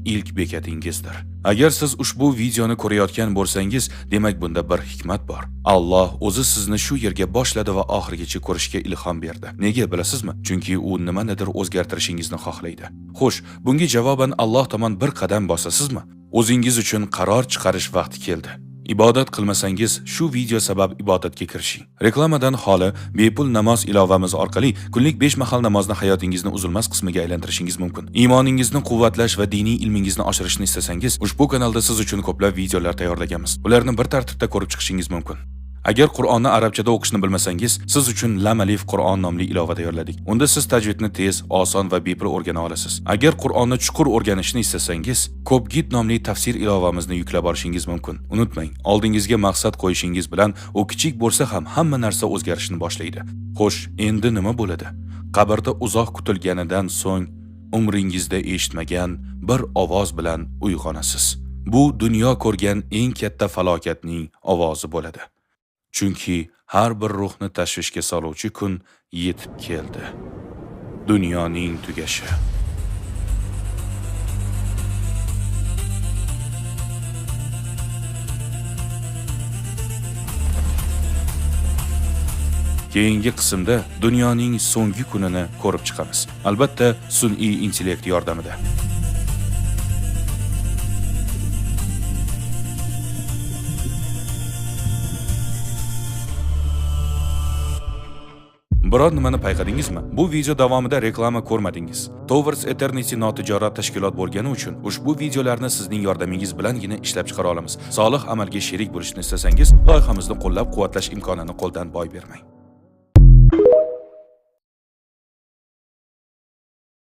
ilk bekatingizdir. Agar siz ushbu videoni ko'rayotgan bo'lsangiz, demak bunda bir hikmat bor. Alloh o'zi sizni shu yerga boshladi va oxirigacha ko'rishga ilhom berdi. Nega bilasizmi? Chunki u nimanidir o'zgartirishingizni xohlaydi. Xo'sh, bunga javoban Alloh tomon bir qadam bosasizmi? O'zingiz uchun qaror chiqarish vaqti keldi. Ibodat qilmasangiz, shu video sabab ibodatga kirishing. Reklamadan xoli bepul namoz ilovamiz orqali kunlik 5 mahal namozni hayotingizni uzilmas qismiga aylantirishingiz mumkin. Iymoningizni quvvatlash va diniy ilmingizni oshirishni istasangiz, ushbu kanalda siz uchun ko'plab videolar tayyorlaganmiz. Ularni bir tartibda ko'rib chiqishingiz mumkin. Agar Qur'onni arabchada o'qishni bilmasangiz, siz uchun Lam Alif Qur'on nomli ilova tayyorladik. Unda siz tajvidni tez, oson va bepul o'rgana olasiz. Agar Qur'onni chuqur o'rganishni istasangiz, Ko'pgit nomli tafsir ilovamizni yuklab olishingiz mumkin. Unutmang, oldingizga maqsad qo'yishingiz bilan u kichik bo'lsa ham hamma narsa o'zgarishni boshlaydi. Xo'sh, endi nima bo'ladi? Qabrda uzoq kutilganidan so'ng umringizda eshitmagan bir ovoz bilan uyg'onasiz. Bu dunyo ko'rgan eng katta falokatning ovozi bo'ladi. Chunki har bir ruhni tashvishga soluvchi kun yetib keldi. Dunyoning tugashi. Keyingi qismda dunyoning so'nggi kunini ko'rib chiqamiz. Albatta, sun'iy intellekt yordamida. Biror nimani payqadingizmi? Bu video davomida reklama ko'rmadingiz. Towards Eternity notijorat tashkilot bo'lgani uchun ushbu videolarni sizning yordamingiz bilangina ishlab chiqara olamiz. Solih amalga sherik bo'lishni istasangiz, loyihamizni qo'llab-quvvatlash imkonini qo'ldan boy bermang.